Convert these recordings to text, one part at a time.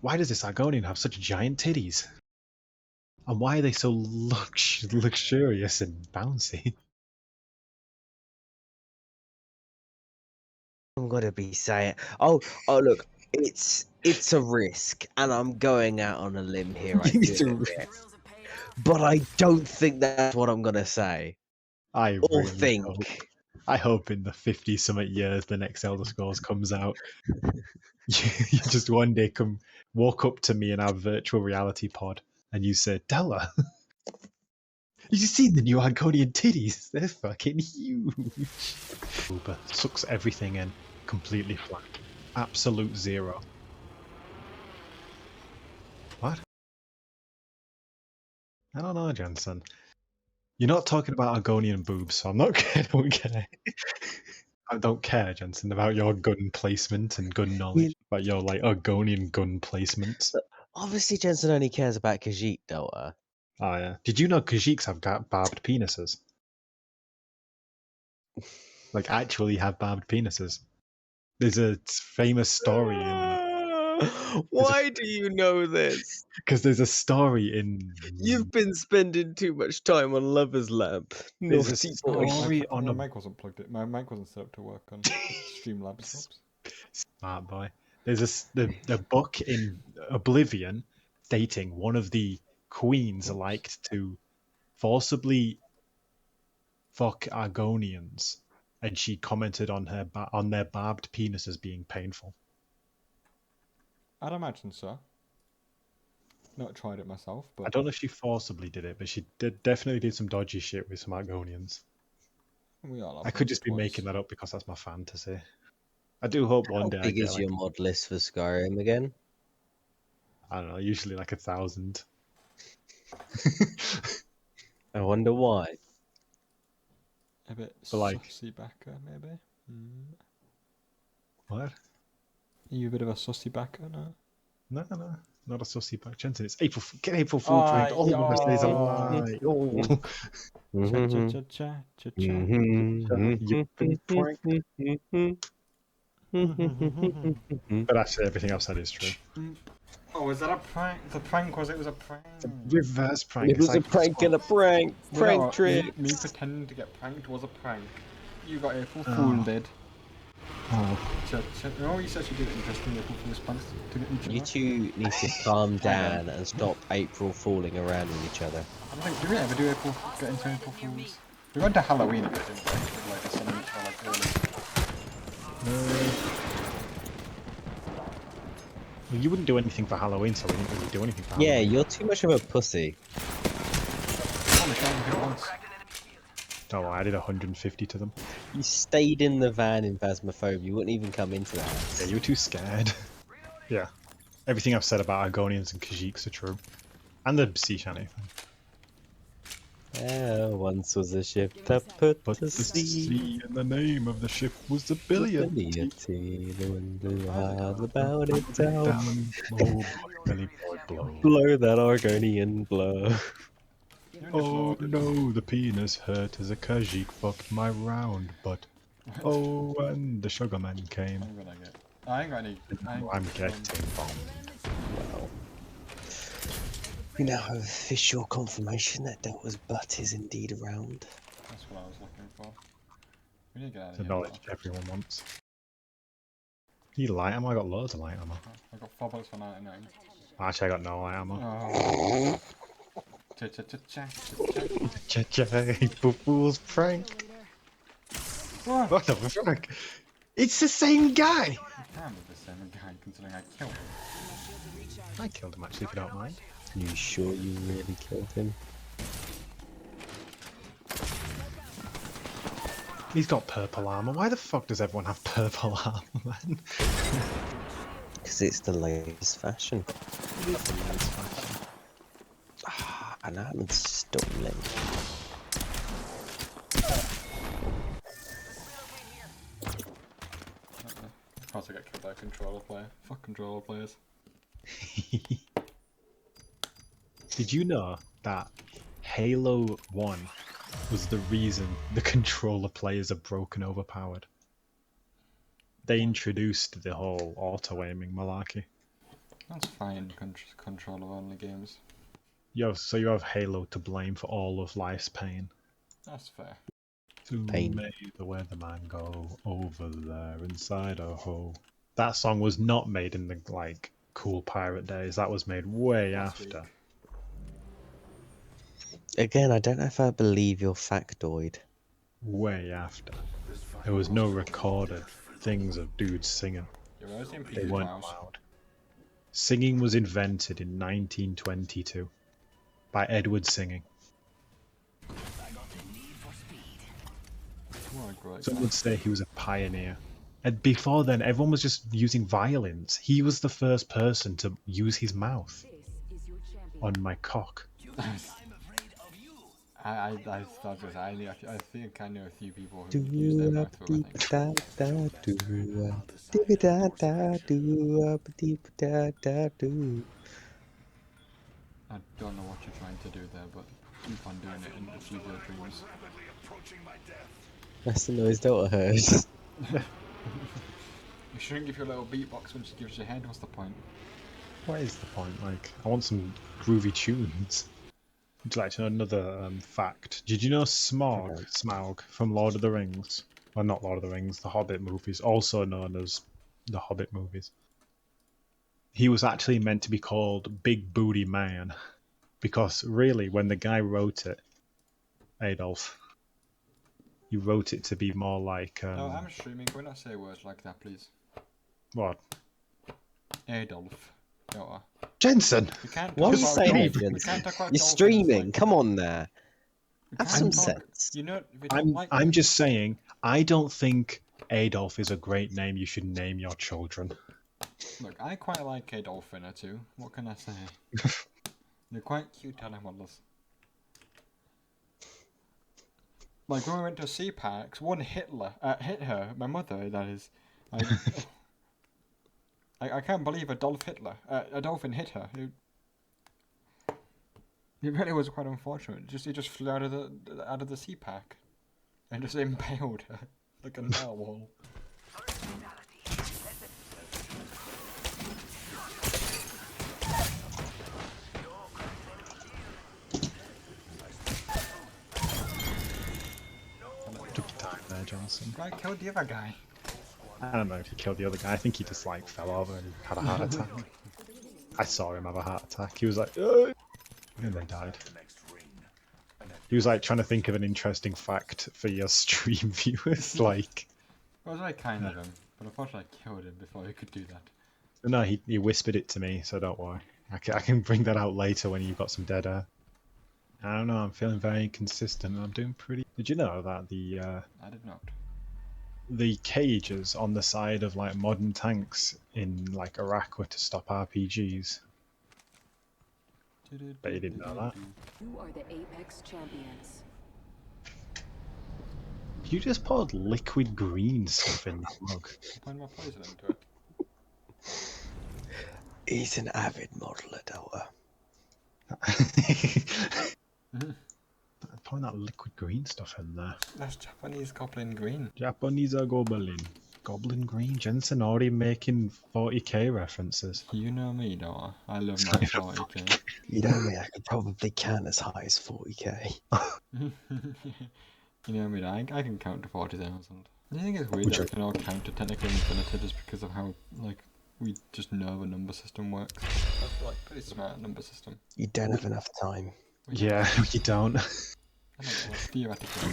Why does this Argonian have such giant titties? And why are they so luxurious and bouncy? I'm gonna be saying, oh, look, it's a risk, and I'm going out on a limb here. I It's do a admit, but I don't think that's what I'm gonna say I or really hope. think. I hope in the 50-something years the next Elder Scrolls comes out, you just one day walk up to me in our virtual reality pod and you say, Della, you see the new Argonian titties? They're fucking huge. Uber sucks everything in completely flat. Absolute zero. What? I don't know, Jensen. You're not talking about Argonian boobs, so I'm not. I don't care. I don't care, Jensen, about your gun placement and gun knowledge. About your like Argonian gun placements. Obviously, Jensen only cares about Khajiit, Delta. Oh yeah. Did you know Khajiits have barbed penises? Like actually have barbed penises. There's a famous story in. Why do you know this? Because there's a story in. You've been spending too much time on Lover's Lab. There's a Naughty story boy. on my a mic wasn't plugged in. My mic wasn't set up to work on Streamlabs. smart boy. There's the book in Oblivion stating one of the queens liked to forcibly fuck Argonians, and she commented on on their barbed penises being painful. I'd imagine so. Not tried it myself, but I don't know if she forcibly did it, but she definitely did some dodgy shit with some Argonians. we all have I could those just be boys. making that up because that's my fantasy. I do hope one day How I big get is like, your mod list for Skyrim again? I don't know, usually like 1,000. I wonder why. A bit But, like- sussy backer, maybe. What? Are you a bit of a sussy backer now? No, not a sussy back. Jensen, it's April. Get April Fool drink. All of us days a lie. Oh. Cha-cha-cha-cha-cha. You've been pranked. But actually, everything I've said is true. Oh, was that a prank? The prank was it was a prank. It's a reverse prank. It was a prank and a prank. Prank trick. Me pretending to get pranked was a prank. You got April Fool did. Oh. No, you said you did it interesting. April Fool's pranks to get each other. You two need to calm down and stop April fooling around with each other. I don't think, do we ever do get into April Fools? We went to Halloween a bit, didn't we? With like a sun or like early. Well, you wouldn't do anything for Halloween, so we didn't really do anything for Yeah, Halloween. you're too much of a pussy. Only shot him once. Oh, I did 150 to them. You stayed in the van in Phasmophobia. You wouldn't even come into the house. Yeah, you were too scared. Yeah. Everything I've said about Argonians and Khajiits are true. And the sea shanty thing. Once was a ship that put But to the sea. sea and the name of the ship was the Billion. The wind blew hard about it down. Oh, boy, Billy boy, blow. Blow that Argonian blow. Oh no, the penis hurt as a Khajiit fucked my round butt. Oh, and the sugarman came. I'm gonna get. I ain't got any. I'm getting bombed. Well, we now have official confirmation that Delta's butt is indeed around. That's what I was looking for. We need to get out of The here. knowledge everyone wants. Need light ammo? I got loads of light ammo. I got 4 bucks for 99. Actually, I got no light ammo. Oh. Cha-cha-cha-cha. Cha-cha, April Fool's prank. What? What the fuck? It's the same guy! You can't be the same guy considering I killed him. I killed him actually, if you don't mind. You sure you really killed him? He's got purple armor. Why the fuck does everyone have purple armor, man? Because it's the latest fashion. It is the latest fashion. And I'm stolen. Of course I got killed by a controller player. Fuck controller players. Did you know that Halo 1 was the reason the controller players are broken overpowered? They introduced the whole auto-aiming malarkey. That's fine. Controller only games. So you have Halo to blame for all of life's pain. That's fair. To Pain. make the weatherman go over there inside a hole. That song was not made in the cool pirate days. That was made way Last after. week. Again, I don't know if I believe your factoid. Way after. There was no recorded things of dudes singing. Yeah, I was in They PewDiePie weren't Mouse. allowed. Singing was invented in 1922 by Edward Singing. What a great Some guy. would say he was a pioneer. And before then, everyone was just using violins. He was the first person to use his mouth on my cock. I think I know a few people who use their mouth for things. I don't know what you're trying to do there, but keep on doing it and achieve your dreams. That's the noise Delta heard. You shouldn't give your little beatbox when she gives you head. What's the point? What is the point? I want some groovy tunes. Would you like to know another fact? Did you know Smaug from Lord of the Rings? Well, not Lord of the Rings, the Hobbit movies, also known as the Hobbit movies. He was actually meant to be called Big Booty Man, because really, when the guy wrote it, Adolf, he wrote it to be more like. No, I'm streaming. Can we not say words like that, please? What? Adolf. No, Jensen! we can't Why are talk you about saying dolphins. that, We Jensen? can't talk about You're dolphins streaming. like Come that. on there. We Have can't some talk- sense. You know, we don't like I'm that. I'm just saying, I don't think Adolf is a great name you should name your children. Look, I quite like Adolfina too. What can I say? They're quite cute animals. Like when we went to CPAX, one hit her, my mother, that is. I can't believe a dolphin hit her. It really was quite unfortunate. He just flew out of the CPAC and just impaled her like a narwhal. Took your time there, Johnson. Guy killed the other guy. I don't know if he killed the other guy. I think he just fell over and had a heart attack. I saw him have a heart attack. He was like, "Ugh," and then died. He was trying to think of an interesting fact for your stream viewers. It was very kind of him, but unfortunately I killed him before he could do that. No, he whispered it to me, so don't worry. I can bring that out later when you've got some dead air. I don't know. I'm feeling very inconsistent. I'm doing pretty. Did you know that I did not. the cages on the side of modern tanks in Iraq were to stop RPGs? Bet you didn't know that. You are the Apex champions. You just poured liquid green stuff in that mug. Find my poison into it. He's an avid modeler, Delta. Pouring that liquid green stuff in there. That's Japanese goblin green. Japanese goblin. Goblin green. Jensen already making 40k references. You know me, don't I? I love my 40k. You know me, I could probably count as high as 40k. You know me, I can count to 40,000. I think it's weird Would that you- we can all count to technically infinity just because of how, we just know the number system works. That's, pretty smart number system. You don't have enough time. Yeah, you don't. I don't know, theoretically,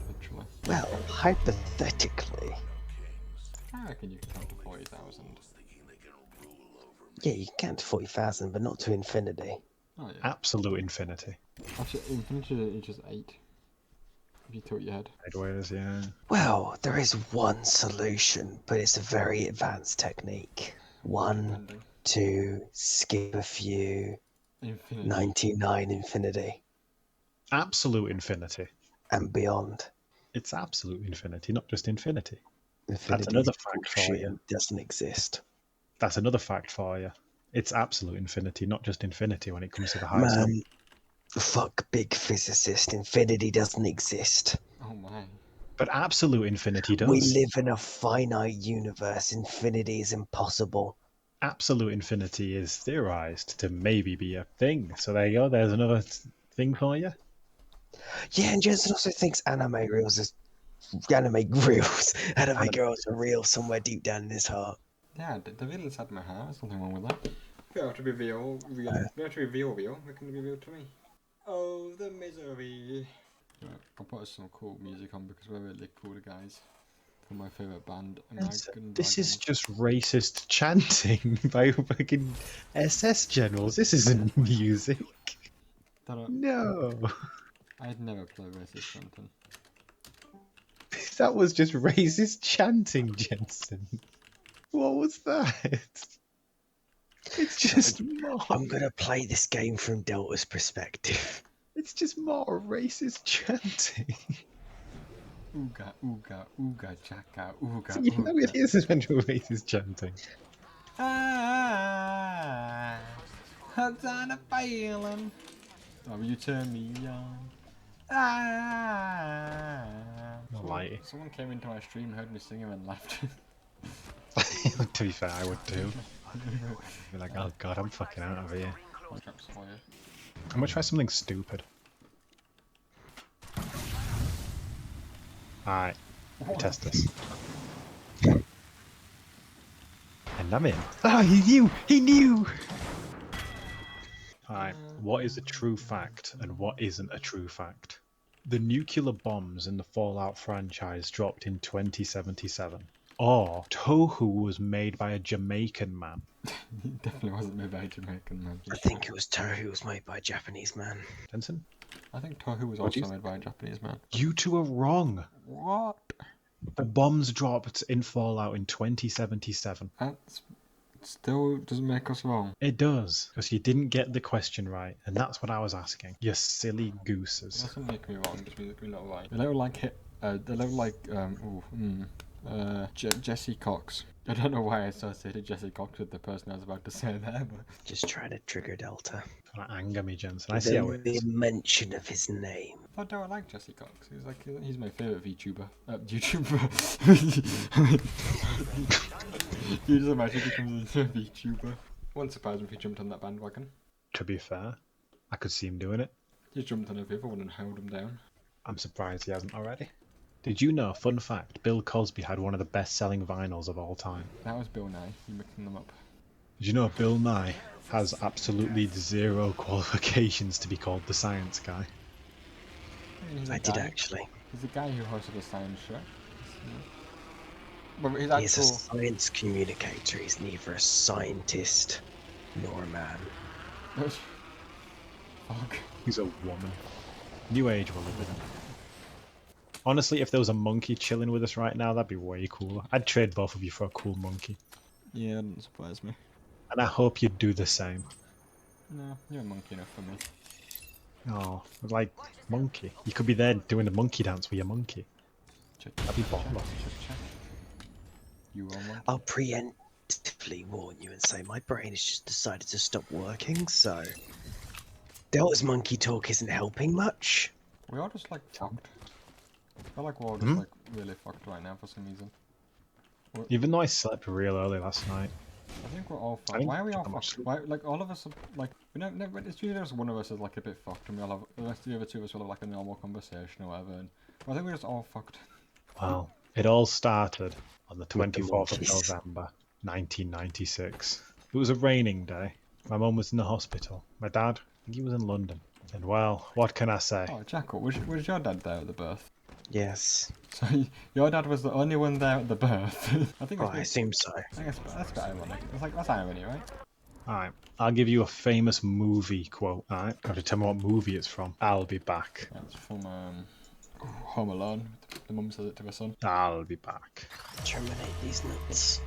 literally. Well, hypothetically. I reckon you can count to 40,000. Yeah, you can count to 40,000, but not to infinity. Oh yeah. Absolute infinity. Actually, infinity is just 8. If you tilt your head. Sideways, yeah. Well, there is one solution, but it's a very advanced technique. 1, Depending. 2, skip a few, Infinity. 99 infinity, Absolute infinity. and beyond. It's absolute infinity, not just infinity. Infinity another is fact for bullshit you. and doesn't exist. That's another fact for you. It's absolute infinity, not just infinity when it comes to the highest number. Man, fuck big physicist. Infinity doesn't exist. Oh my. But absolute infinity does. We live in a finite universe. Infinity is impossible. absolute infinity is theorized to maybe be a thing. So there you go. There's another thing for you. Yeah, and Jensen also thinks anime girls are real somewhere deep down in his heart. Yeah, the villains had my heart. There's nothing wrong with that. If you have to be real, we have to be real. We can be real to me. Oh, the misery. Yeah, I'll put some cool music on because we're really cool guys. For my favourite band, American This is Dragons. just racist chanting by fucking SS generals. This isn't music. No. I'd never play racist chanting. That was just racist chanting, Jensen. What was that? It's just more. I'm gonna play this game from Delta's perspective. It's just more racist chanting. Ooga, ooga, ooga, chaka, ooga, You know it ooga. is essential racist chanting. Ah, I'm on a feeling. Oh, you turn me on. Ah. Alrighty. Someone came into my stream, heard me singing and laughed. To be fair, I would too. Be like, oh god, I'm fucking out of here. Traps for you. I'm gonna try something stupid. Alright, test this. And I'm in. Ah, he knew! He knew! Alright, what is a true fact and what isn't a true fact? The nuclear bombs in the Fallout franchise dropped in 2077. Or Tohu was made by a Jamaican man. He definitely wasn't made by a Jamaican man. I think it was Tohu was made by a Japanese man. Jensen? I think Tohu was What do also you made by a Japanese man. You two are wrong. What? The bombs dropped in Fallout in 2077. That still doesn't make us wrong. It does, because you didn't get the question right, and that's what I was asking. You silly It gooses. doesn't make me wrong, just means we're not right. Jesse Cox. I don't know why I associated Jesse Cox with the person I was about to say there, but Just trying to trigger Delta. Trying to anger me, Jensen. I see how it The is. mention of his name. I don't like Jesse Cox. He's my favourite VTuber. YouTuber. You just imagine he becomes a VTuber. Wouldn't surprise me if he jumped on that bandwagon. To be fair, I could see him doing it. He jumped on a other one and held him down. I'm surprised he hasn't already. Did you know, fun fact, Bill Cosby had one of the best-selling vinyls of all time? That was Bill Nye. You mixing them up. Did you know Bill Nye has absolutely zero qualifications to be called the science guy? He's a I did guy- actually. He's a guy who hosted a science show. But his He's a actual... science communicator. He's neither a scientist nor a man. Fuck. He's a woman. New age will live with him. Honestly, if there was a monkey chilling with us right now, that'd be way cooler. I'd trade both of you for a cool monkey. Yeah, it doesn't surprise me. And I hope you'd do the same. No, you're a monkey enough for me. Oh, like, monkey. You could be there doing a monkey dance with your monkey. That'd be baller. Check. You are monkey. I'll preemptively warn you and say my brain has just decided to stop working, so Delta's monkey talk isn't helping much. We are just like fucked. I feel like we're all just like really fucked right now for some reason. Even though I slept real early last night. I think we're all I fucked. think Why are we all I'm fucked? actually- Why, like all of us are like we don't. It's usually just one of us is like a bit fucked, and we all have the rest of the other two of us will have like a normal conversation or whatever. And I think we're just all fucked. Well, it all started on the With the 24th of monkeys. November, 1996. It was a raining day. My mum was in the hospital. My dad, I think he was in London. And well, what can I say? Oh, Jacko, was your dad there at the birth? Yes, So your dad was the only one there at the birth. I think oh, it's I assume so. I guess that's a bit ironic. It's like that's irony, right? Alright, I'll give you a famous movie quote. Alright, you have to tell me what movie it's from. I'll be back. That's from Home Alone. The mum says it to her son. I'll be back. Terminate these nuts.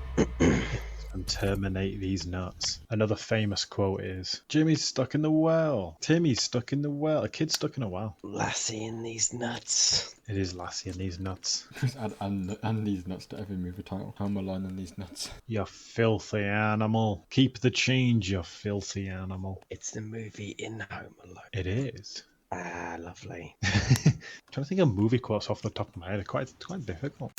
And terminate these nuts. Another famous quote is, Jimmy's stuck in the well. Timmy's stuck in the well. A kid's stuck in a well. Lassie in these nuts. It is Lassie and these nuts. Just add and these nuts to every movie title. Home Alone and these nuts. You filthy animal. Keep the change, you filthy animal. It's the movie in Home Alone. It is. Ah, lovely. Trying to think of movie quotes off the top of my head. Quite difficult.